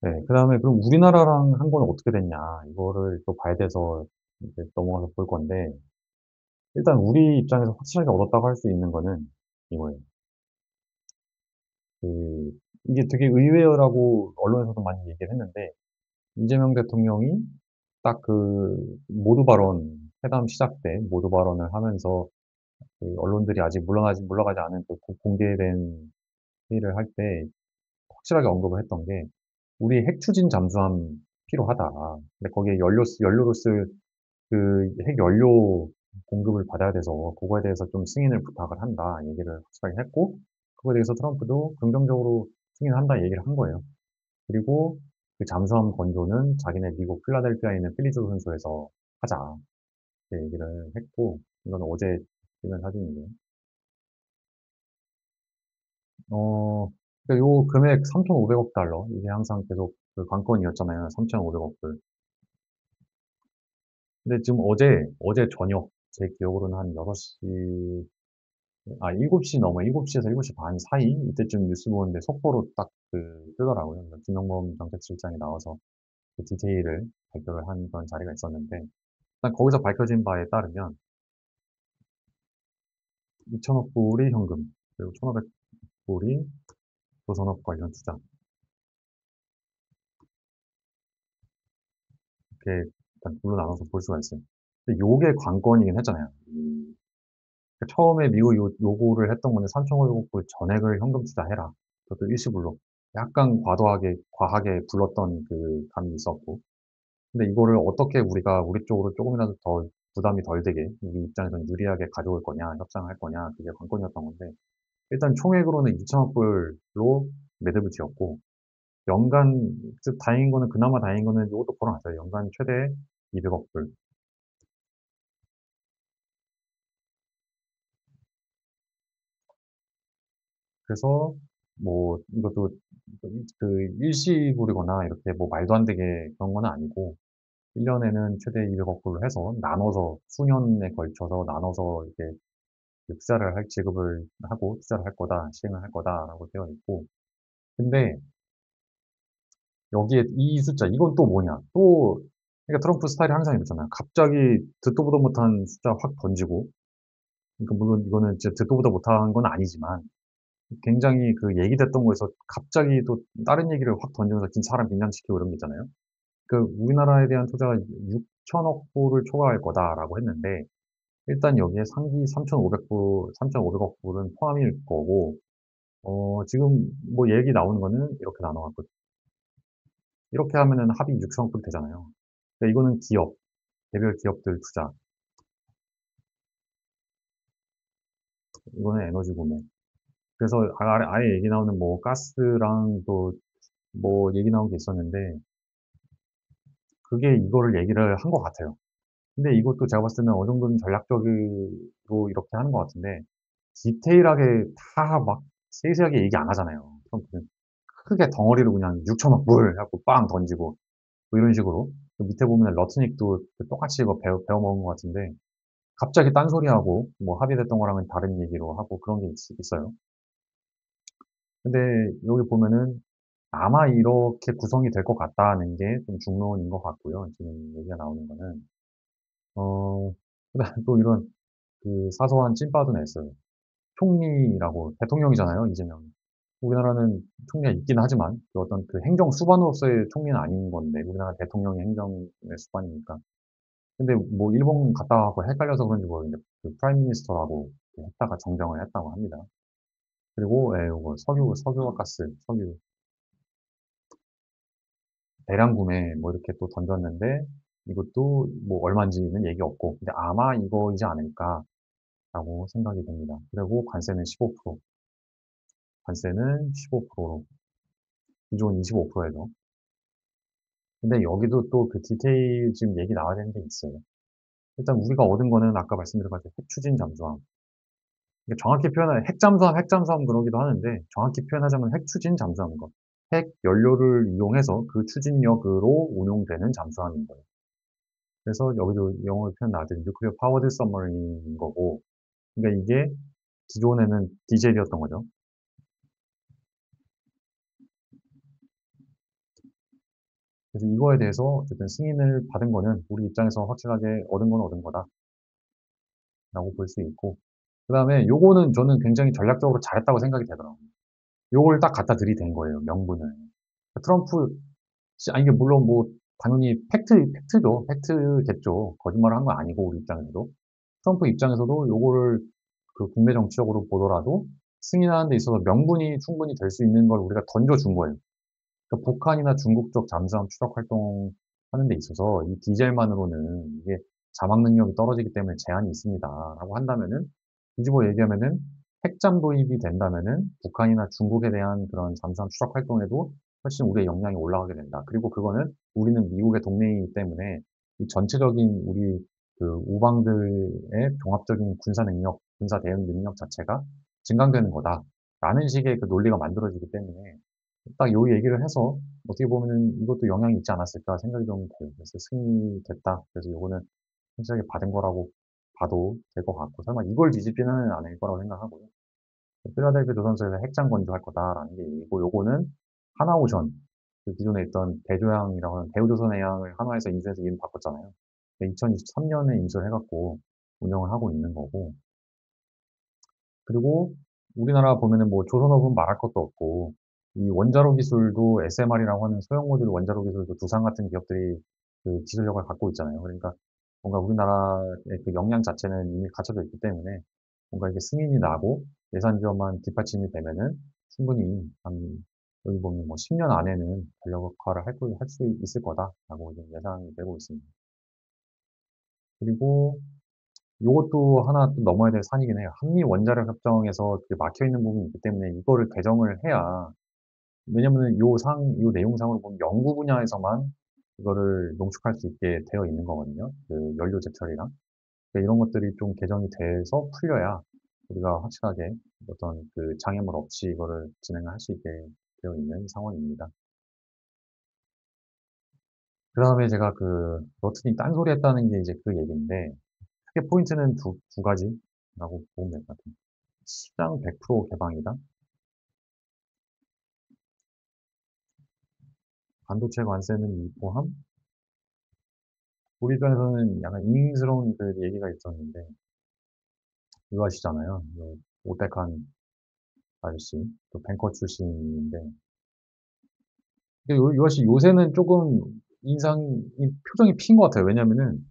네. 그다음에 그럼 우리나라랑 한 건 어떻게 됐냐 이거를 또 봐야 돼서 이제 넘어가서 볼 건데 일단 우리 입장에서 확실하게 얻었다고 할 수 있는 거는 이거예요. 그 이게 되게 의외라고 언론에서도 많이 얘기를 했는데 이재명 대통령이 딱 그 모두 발언 회담 시작 때 모두 발언을 하면서 그 언론들이 아직 물러가지 않은 그 공개된 회의를 할 때 확실하게 언급을 했던 게 "우리 핵 추진 잠수함 필요하다. 근데 거기에 연료로 쓸 그 핵 연료 공급을 받아야 돼서 그거에 대해서 좀 승인을 부탁을 한다." 얘기를 확실하게 했고 그거에 대해서 트럼프도 긍정적으로 승인한다 얘기를 한 거예요. 그리고 그 잠수함 건조는 자기네 미국 필라델피아에 있는 필리조 선소에서 하자. 이렇게 얘기를 했고 이건 어제 찍은 사진이고요. 그러니까 요 금액 3,500억 달러 이게 항상 계속 그 관건이었잖아요. 3,500억 불. 근데 지금 어제 저녁 제 기억으로는 한 6시 7시 넘어 7시에서 7시 반 사이 이때쯤 뉴스 보는데 속보로 딱 그 뜨더라고요. 그래서 김용범 정책실장이 나와서 그 디테일을 발표를 한 그런 자리가 있었는데 일단 거기서 밝혀진 바에 따르면 2천억 불이 현금 그리고 1,500 불이 조선업 관련 투자 이렇게 일단 둘로 나눠서 볼 수가 있어요. 근데 요게 관건이긴 했잖아요. 처음에 미국이 요구를 했던 건데 3,500억 불 전액을 현금 투자해라. 그것도 일시불로. 약간 과하게 불렀던 그 감이 있었고. 근데 이거를 어떻게 우리가 우리 쪽으로 조금이라도 더 부담이 덜 되게 우리 입장에서는 유리하게 가져올 거냐, 협상할 거냐, 그게 관건이었던 건데 일단 총액으로는 2천억 불로 매듭을 지었고 연간 즉 다행인 거는 그나마 다행인 거는 요것도 걸어놨어요. 연간 최대 200억 불. 그래서 뭐 이것도 그 일시불이거나 이렇게 뭐 말도 안 되게 그런 건 아니고 1년에는 최대 200억 불로 해서 나눠서 수년에 걸쳐서 나눠서 이렇게 투자를 할 지급을 하고 투자를 할 거다, 시행을 할 거다라고 되어 있고 근데 여기에 이 숫자 이건 또 뭐냐? 또 그러니까 트럼프 스타일이 항상 이렇잖아요. 갑자기 듣도 보도 못한 숫자 확 던지고 그러니까 물론 이거는 이제 듣도 보도 못한 건 아니지만 굉장히 그 얘기됐던 거에서 갑자기 또 다른 얘기를 확 던지면서 진짜 사람 긴장시키고 이런 게 있잖아요. 그 우리나라에 대한 투자가 6천억 불을 초과할 거다라고 했는데 일단 여기에 상기 3,500억 불은 포함일 거고 지금 뭐 얘기 나오는 거는 이렇게 나눠 갖고 이렇게 하면은 합이 6천억 불 되잖아요. 그러니까 이거는 개별 기업들 투자, 이거는 에너지 구매. 그래서 아예 얘기 나오는 뭐 가스랑 또 뭐 얘기 나온 게 있었는데 그게 이거를 얘기를 한 것 같아요. 근데 이것도 제가 봤을 때는 어느 정도는 전략적으로 이렇게 하는 것 같은데 디테일하게 다 막 세세하게 얘기 안 하잖아요. 트럼프는. 크게 덩어리로 그냥 6천억 불 해갖고 빵 던지고 뭐 이런 식으로 그 밑에 보면 러트닉도 그 똑같이 이거 배워먹은 것 같은데 갑자기 딴소리하고 뭐 합의됐던 거랑은 다른 얘기로 하고 그런 게 있어요. 근데 여기 보면은 아마 이렇게 구성이 될 것 같다는 게 좀 중론인 것 같고요. 지금 얘기가 나오는 거는. 그다음에 또 이런 그 사소한 찐빠도 냈어요. 총리라고 대통령이잖아요, 이재명이. 우리나라는 총리가 있긴 하지만 그 어떤 그 행정 수반으로서의 총리는 아닌 건데 우리나라 대통령이 행정의 수반이니까. 근데 뭐 일본 갔다 와서 헷갈려서 그런지 모르겠는데 그 프라임 미니스터라고 했다가 정정을 했다고 합니다. 그리고 예, 요거 석유와 가스, 석유 대량 구매 뭐 이렇게 또 던졌는데 이것도 뭐 얼마인지는 얘기 없고 근데 아마 이거이지 않을까라고 생각이 됩니다. 그리고 관세는 15%, 관세는 15%로 기존 25%에서 근데 여기도 또 그 디테일 지금 얘기 나와야 되는 게 있어요. 일단 우리가 얻은 거는 아까 말씀드린 것처럼 핵 추진 잠수함. 이게 정확히 표현하면 핵잠수함 그러기도 하는데 정확히 표현하자면 핵 추진 잠수함인 거. 핵 연료를 이용해서 그 추진력으로 운용되는 잠수함인 거예요. 그래서 여기도 영어로 표현 나왔듯이 nuclear powered submarine인 거고, 그러니까 이게 기존에는 디젤이었던 거죠. 그래서 이거에 대해서 어쨌든 승인을 받은 거는 우리 입장에서 확실하게 얻은 건 얻은 거다라고 볼 수 있고, 그다음에 요거는 저는 굉장히 전략적으로 잘했다고 생각이 되더라고요. 요걸 딱 갖다 들이댄 거예요, 명분을. 트럼프 이게 물론 뭐 당연히 팩트죠. 팩트겠죠. 거짓말을 한 건 아니고 우리 입장에서도. 트럼프 입장에서도 요거를 그 국내 정치적으로 보더라도 승인하는 데 있어서 명분이 충분히 될 수 있는 걸 우리가 던져준 거예요. 그러니까 북한이나 중국 쪽 잠수함 추적 활동하는 데 있어서 이 디젤만으로는 이게 자막 능력이 떨어지기 때문에 제한이 있습니다라고 한다면은, 뒤집어 얘기하면은 핵잠 도입이 된다면은 북한이나 중국에 대한 그런 잠수함 추적 활동에도 훨씬 우리의 역량이 올라가게 된다. 그리고 그거는 우리는 미국의 동맹이기 때문에 이 전체적인 우리 그 우방들의 종합적인 군사 능력, 군사 대응 능력 자체가 증강되는 거다라는 식의 그 논리가 만들어지기 때문에 딱 요 얘기를 해서 어떻게 보면은 이것도 영향이 있지 않았을까 생각이 좀 돼요. 그래서 승인됐다. 그래서 요거는 확실하게 받은 거라고 봐도 될 것 같고, 설마 이걸 뒤집지는 않을 거라고 생각하고요. 필라델피아 조선소에서 핵장 건조할 거다라는 게 얘기고, 요거는 하나오션, 그 기존에 있던 대조양이라고 하는 대우조선해양을 한화에서 인수해서 이름 바꿨잖아요. 2023년에 인수를 해갖고 운영을 하고 있는 거고, 그리고 우리나라 보면은 뭐 조선업은 말할 것도 없고, 이 원자로 기술도 SMR이라고 하는 소형 모듈 원자로 기술도 두산 같은 기업들이 그 기술력을 갖고 있잖아요. 그러니까 뭔가 우리나라의 그 역량 자체는 이미 갖춰져 있기 때문에 뭔가 이게 승인이 나고 예산 지원만 뒷받침이 되면은 충분히 한 여기 보면 뭐 10년 안에는 전력 역할을 할 수 있을 거다라고 지금 예상이 되고 있습니다. 그리고 요것도 하나 또 넘어야 될 산이긴 해요. 한미 원자력 협정에서 그 막혀 있는 부분이 있기 때문에 이거를 개정을 해야, 왜냐면은 요 내용상으로 보면 연구 분야에서만 이거를 농축할 수 있게 되어 있는 거거든요. 그 연료제 처리랑. 그러니까 이런 것들이 좀 개정이 돼서 풀려야 우리가 확실하게 어떤 그 장애물 없이 이거를 진행을 할 수 있게 되어 있는 상황입니다. 그 다음에 제가 그 러튼이 딴소리 했다는 게 이제 그 얘기인데, 크게 포인트는 두 가지라고 보면 될 것 같아요. 시장 100% 개방이다. 반도체 관세는 이 포함? 우리 입장에서는 약간 잉스러운 그 얘기가 있었는데, 이거 아시잖아요. 그 오tek한 아저씨, 또 뱅커 출신인데, 근데 이것이 요새는 조금 표정이 핀 것 같아요. 왜냐면은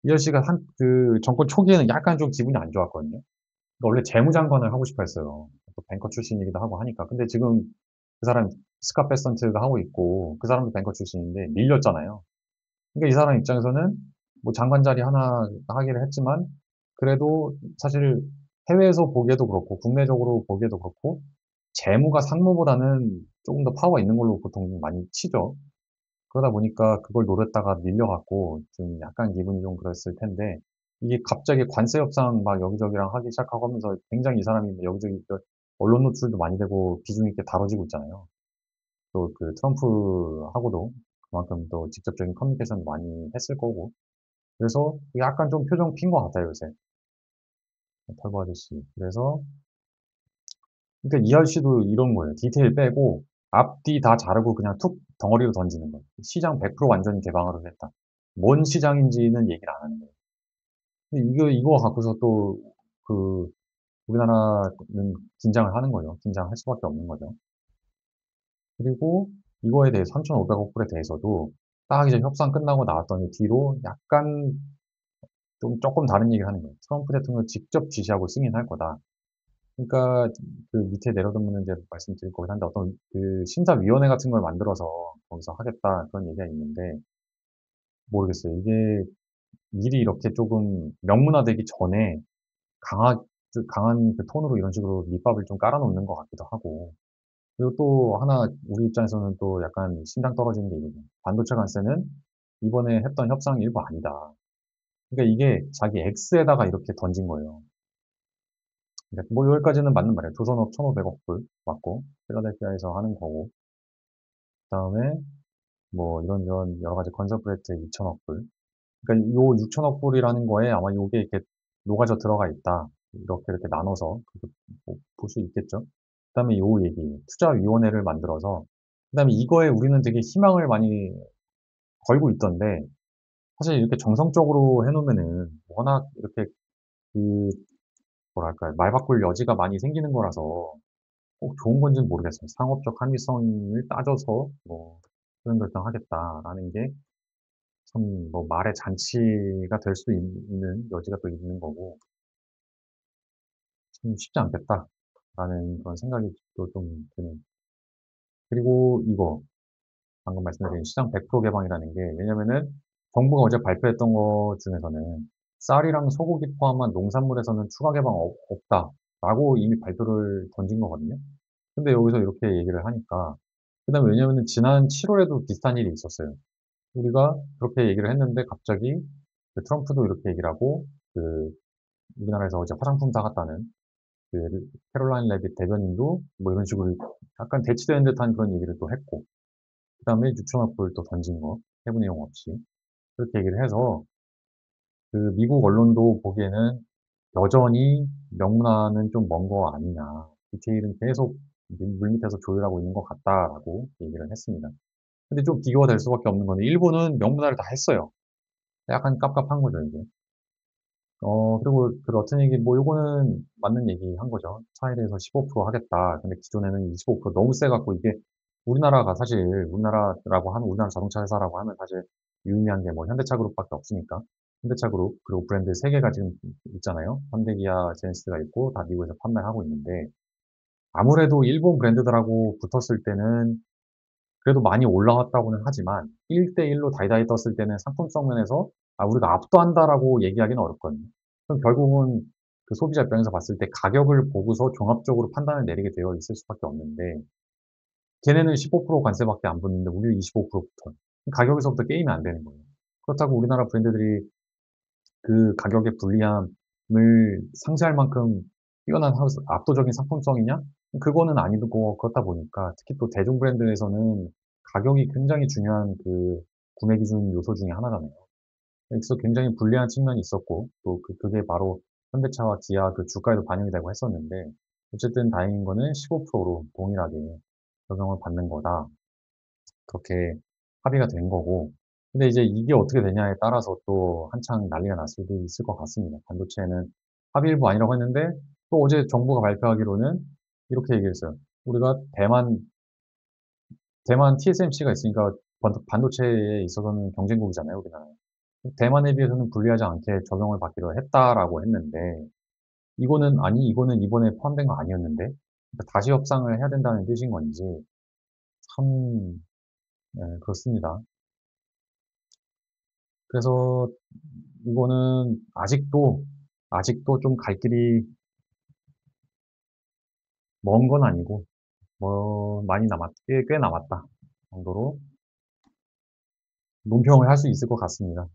이 아저씨가 그 정권 초기에는 약간 좀 기분이 안 좋았거든요. 그러니까 원래 재무장관을 하고 싶어 했어요. 또 뱅커 출신이기도 하고 하니까. 근데 지금 그 사람 스카 베선트가 하고 있고, 그 사람도 뱅커 출신인데 밀렸잖아요. 그러니까 이 사람 입장에서는 뭐 장관 자리 하나 하기를 했지만, 그래도 사실 해외에서 보기에도 그렇고 국내적으로 보기에도 그렇고 재무가 상무보다는 조금 더 파워가 있는 걸로 보통 많이 치죠. 그러다 보니까 그걸 노렸다가 밀려갖고 좀 약간 기분이 좀 그랬을 텐데, 이게 갑자기 관세 협상 막 여기저기랑 하기 시작하고 하면서 굉장히 이 사람이 뭐 여기저기 언론 노출도 많이 되고 비중 있게 다뤄지고 있잖아요. 또 그 트럼프하고도 그만큼 또 직접적인 커뮤니케이션도 많이 했을 거고. 그래서 약간 좀 표정 핀 것 같아요, 요새. 털보 아저씨. 그래서, 그러니까 이 아저씨도 이런 거예요. 디테일 빼고, 앞뒤 다 자르고 그냥 툭 덩어리로 던지는 거예요. 시장 100% 완전히 개방하려고 했다. 뭔 시장인지는 얘기를 안 하는 거예요. 근데 이거 갖고서 또, 그, 우리나라는 긴장을 하는 거죠. 긴장할 수밖에 없는 거죠. 그리고 이거에 대해서 3,500억 불에 대해서도 딱 이제 협상 끝나고 나왔더니 뒤로 약간 좀 조금 다른 얘기를 하는 거예요. 트럼프 대통령 직접 지시하고 승인할 거다. 그러니까 그 밑에 내려놓는 이제 말씀드릴 거긴 한데, 어떤 그 심사위원회 같은 걸 만들어서 거기서 하겠다 그런 얘기가 있는데, 모르겠어요. 이게 일이 이렇게 조금 명문화되기 전에 강한 그 톤으로 이런 식으로 밑밥을 좀 깔아놓는 것 같기도 하고. 그리고 또 하나 우리 입장에서는 또 약간 심장 떨어지는 게 있거든요. 반도체 관세는 이번에 했던 협상 일부 아니다. 그러니까 이게 자기 X에다가 이렇게 던진 거예요. 그러니까 뭐 여기까지는 맞는 말이에요. 조선업 1,500억 불 맞고 필라델피아에서 하는 거고, 그다음에 뭐 이런저런 여러 가지 건설 프로젝트에 2천억 불. 그러니까 요 6천억 불이라는 거에 아마 요게 이렇게 녹아져 들어가 있다. 이렇게 나눠서 볼 수 있겠죠. 그다음에 요 얘기, 투자위원회를 만들어서, 그다음에 이거에 우리는 되게 희망을 많이 걸고 있던데 사실 이렇게 정성적으로 해 놓으면은 워낙 이렇게 그 뭐랄까요. 말 바꿀 여지가 많이 생기는 거라서 꼭 좋은 건지는 모르겠어요. '상업적 합리성을 따져서 뭐 그런 결정하겠다.'라는 게 참 뭐 말의 잔치가 될 수 있는 여지가 또 있는 거고 '참 쉽지 않겠다.'라는 그런 생각이 또 좀 드는. 그리고 이거 방금 말씀드린 시장 100% 개방이라는 게 왜냐면은 정부가 어제 발표했던 것 중에서는 쌀이랑 소고기 포함한 농산물에서는 추가 개방 없다라고 이미 발표를 던진 거거든요. 근데 여기서 이렇게 얘기를 하니까 그다음에 왜냐면은 지난 7월에도 비슷한 일이 있었어요. 우리가 그렇게 얘기를 했는데 갑자기 그 트럼프도 이렇게 얘기를 하고 그 우리나라에서 이제 화장품 사갔다는 그 캐롤라인 레빗 대변인도 뭐 이런 식으로 약간 대치되는 듯한 그런 얘기를 또 했고 그다음에 유충학 불을 또 던진 거 해부 내용 없이 그렇게 얘기를 해서 그 미국 언론도 보기에는 여전히 명분화는 좀 먼 거 아니냐. 디테일은 계속 물밑에서 조율하고 있는 것 같다라고 얘기를 했습니다. 근데 좀 비교가 될 수밖에 없는 거는 일본은 명분화를 다 했어요. 약간 깝깝한 거죠, 이게. 그리고 그 러튼얘기 뭐 요거는 맞는 얘기한 거죠. 차에 대해서 15% 하겠다. 근데 기존에는 25% 너무 세 갖고 이게 우리나라가 사실 우리나라라고 하면 우리나라 자동차 회사라고 하면 사실 유의미한 게 뭐 현대차 그룹밖에 없으니까. 현대차 그룹 그리고 브랜드 3 개가 지금 있잖아요. 현대, 기아, 제네시스가 있고 다 미국에서 판매를 하고 있는데 아무래도 일본 브랜드들하고 붙었을 때는 그래도 많이 올라왔다고는 하지만 1대1로 다이다이 떴을 때는 상품성 면에서 '아 우리가 압도한다.'라고 얘기하기는 어렵거든요. 그럼 결국은 그 소비자 입장에서 봤을 때 가격을 보고서 종합적으로 판단을 내리게 되어 있을 수밖에 없는데 걔네는 15% 관세밖에 안 붙는데 우리는 25% 붙어요. 가격에서부터 게임이 안 되는 거예요. 그렇다고 우리나라 브랜드들이 그 가격의 불리함을 상쇄할 만큼 뛰어난 압도적인 상품성이냐? 그거는 아니고 그렇다 보니까 특히 또 대중 브랜드에서는 가격이 굉장히 중요한 그 구매 기준 요소 중에 하나잖아요. 그래서 굉장히 불리한 측면이 있었고 또 그게 바로 현대차와 기아 그 주가에도 반영이 되고 했었는데 어쨌든 다행인 거는 15%로 동일하게 적용을 받는 거다. 그렇게 합의가 된 거고. 근데 이제 이게 어떻게 되냐에 따라서 또 한창 난리가 날 수도 있을 것 같습니다. 반도체는 합의 일부 아니라고 했는데 또 어제 정부가 발표하기로는 이렇게 얘기했어요. 우리가 대만 TSMC가 있으니까 반도체에 있어서는 경쟁국이잖아요, 우리나라. 대만에 비해서는 불리하지 않게 적용을 받기로 했다라고 했는데 이거는 아니 이거는 이번에 포함된 거 아니었는데 그러니까 다시 협상을 해야 된다는 뜻인 건지 참 그렇습니다. 그래서 이거는 아직도 좀 갈 길이 먼 건 아니고 뭐 많이 꽤 남았다 정도로 논평을 할 수 있을 것 같습니다.